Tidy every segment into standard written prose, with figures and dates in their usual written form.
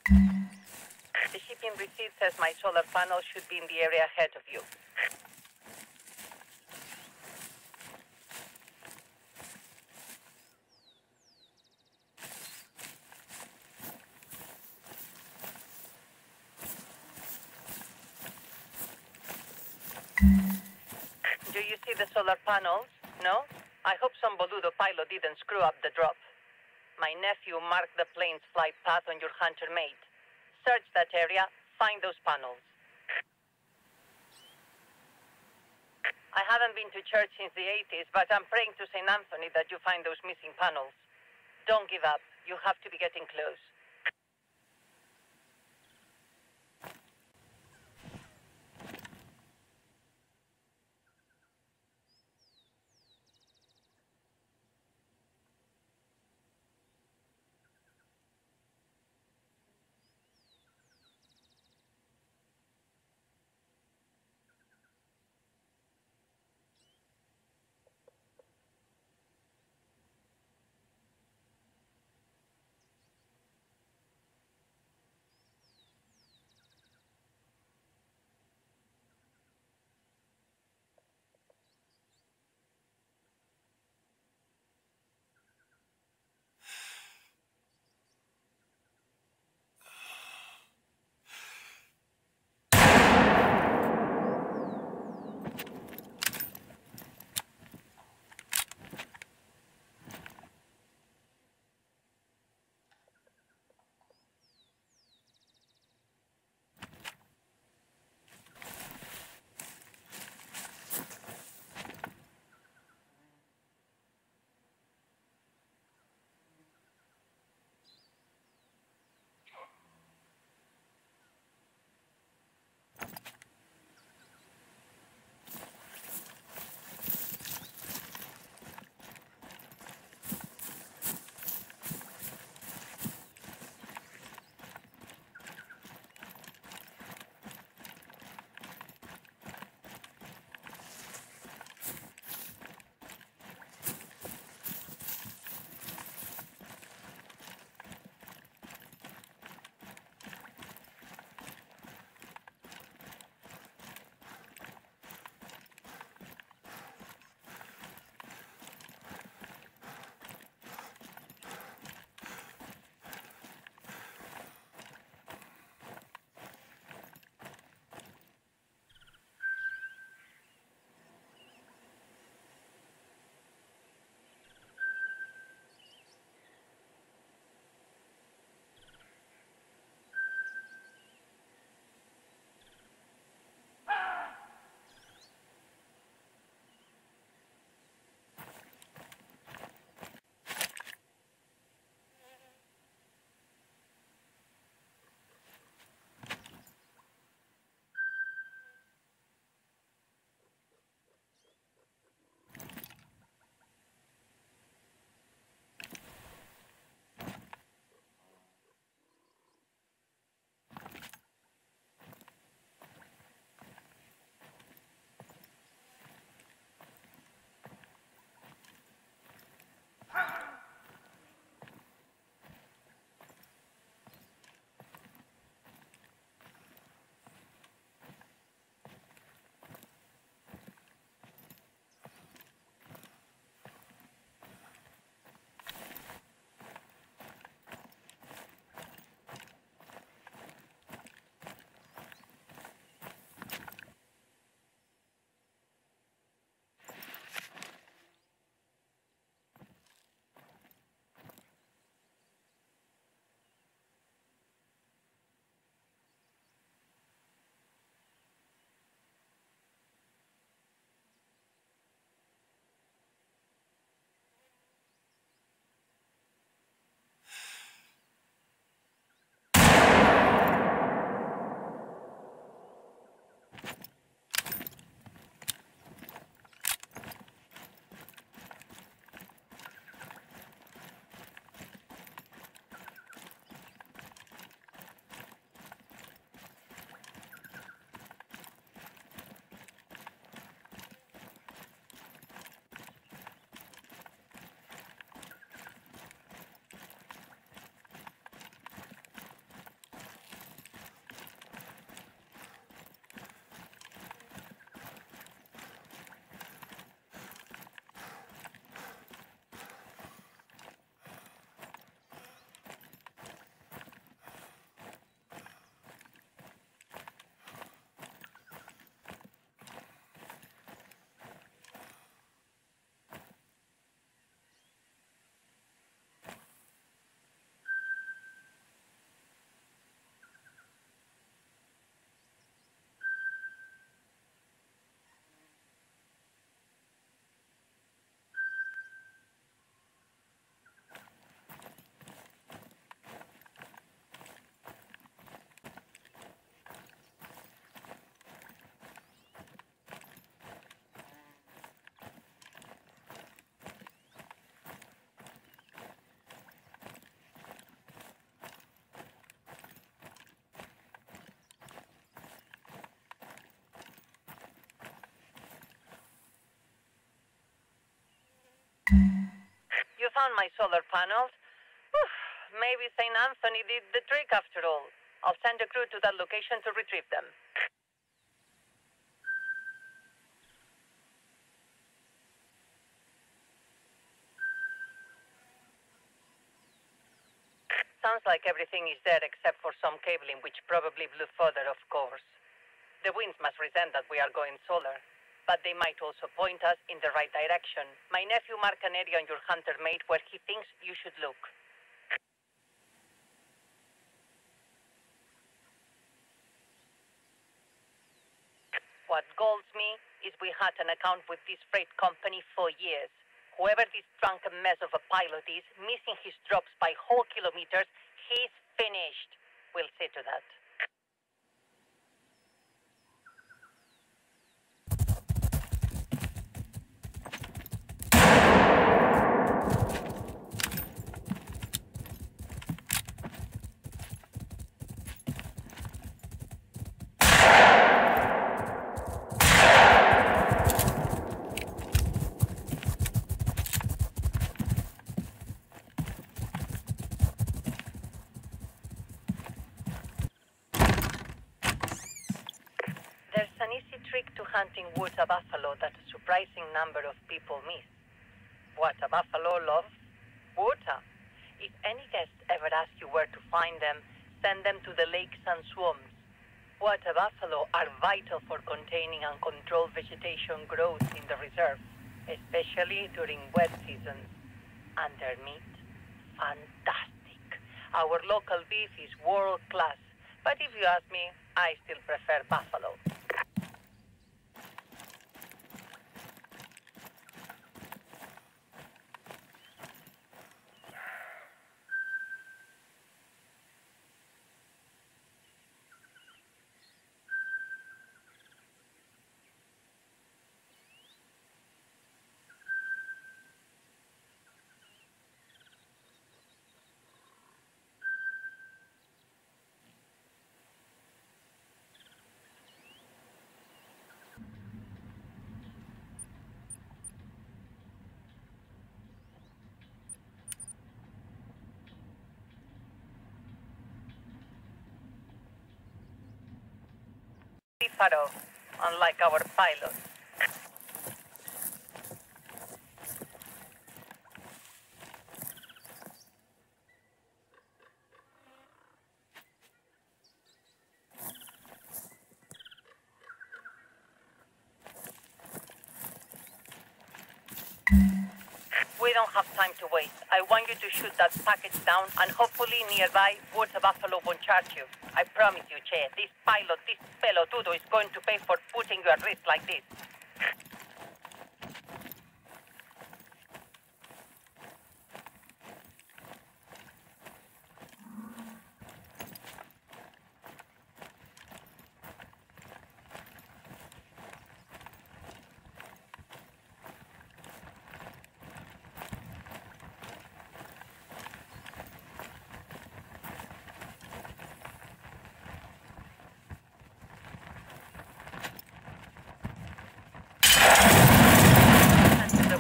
The shipping receipt says my solar panel should be in the area ahead of you. Do you see the solar panels? No? I hope some boludo pilot didn't screw up the drop. My nephew marked the plane's flight path on your Hunter mate. Search that area, find those panels. I haven't been to church since the 80s, but I'm praying to St. Anthony that you find those missing panels. Don't give up. You have to be getting close. You found my solar panels? Whew, maybe St. Anthony did the trick after all. I'll send a crew to that location to retrieve them. Sounds like everything is there except for some cabling, which probably blew further, of course. The winds must resent that we are going solar, but they might also point us in the right direction. My nephew marked an area on your hunter mate where he thinks you should look. What galls me is we had an account with this freight company for years. Whoever this drunken mess of a pilot is, missing his drops by whole kilometers, he's finished. We'll see to that. Hunting water buffalo that a surprising number of people miss. What a buffalo loves? Water. If any guest ever asks you where to find them, send them to the lakes and swamps. Water buffalo are vital for containing uncontrolled vegetation growth in the reserve, especially during wet seasons. And their meat? Fantastic. Our local beef is world class, but if you ask me, I still prefer buffalo. Far off, unlike our pilots. We don't have time to waste. I want you to shoot that package down, and hopefully nearby, water buffalo won't charge you. I promise you, Che, this pilot, this pelotudo is going to pay for putting you at risk like this.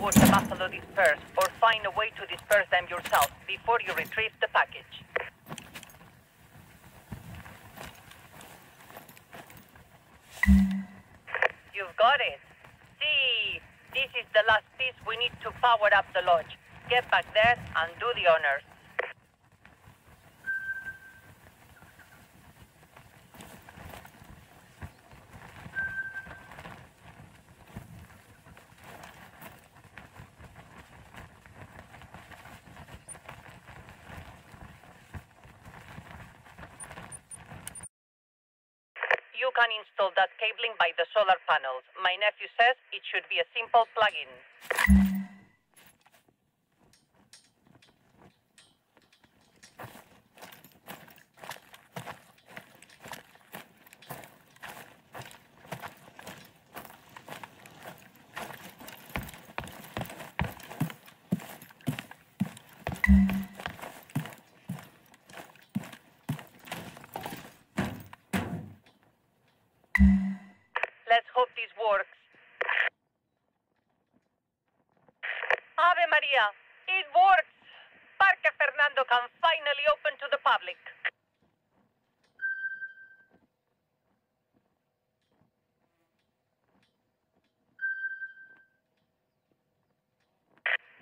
Water buffalo disperse, or find a way to disperse them yourself before you retrieve the package. You've got it. See, this is the last piece we need to power up the lodge. Get back there and do the honors. You can install that cabling by the solar panels. My nephew says it should be a simple plug-in. Let's hope this works. Ave It works! Park-Fernando can finally open to the public.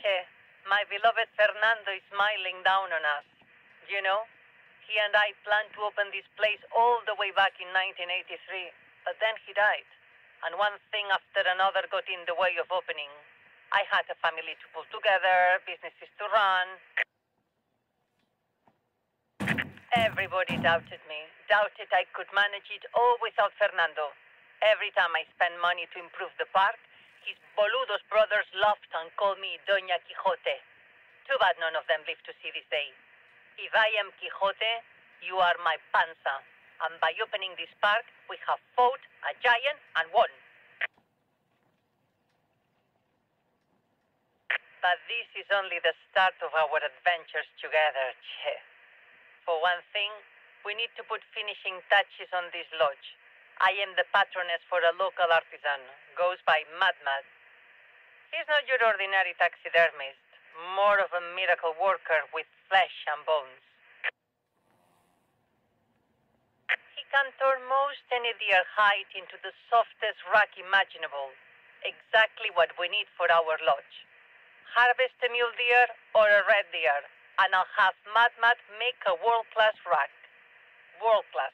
Che, my beloved Fernando is smiling down on us. You know, he and I planned to open this place all the way back in 1983, but then he died. And one thing after another got in the way of opening. I had a family to pull together, businesses to run. Everybody doubted me, doubted I could manage it all without Fernando. Every time I spent money to improve the park, his boludos brothers laughed and called me Doña Quixote. Too bad none of them live to see this day. If I am Quixote, you are my panza. And by opening this park, we have fought a giant and won. But this is only the start of our adventures together, Che. For one thing, we need to put finishing touches on this lodge. I am the patroness for a local artisan, goes by Mad. He's not your ordinary taxidermist, more of a miracle worker with flesh and bones. He can turn most any deer hide into the softest rack imaginable, exactly what we need for our lodge. Harvest a mule deer or a red deer, and I'll have Mad make a world-class rack. World-class.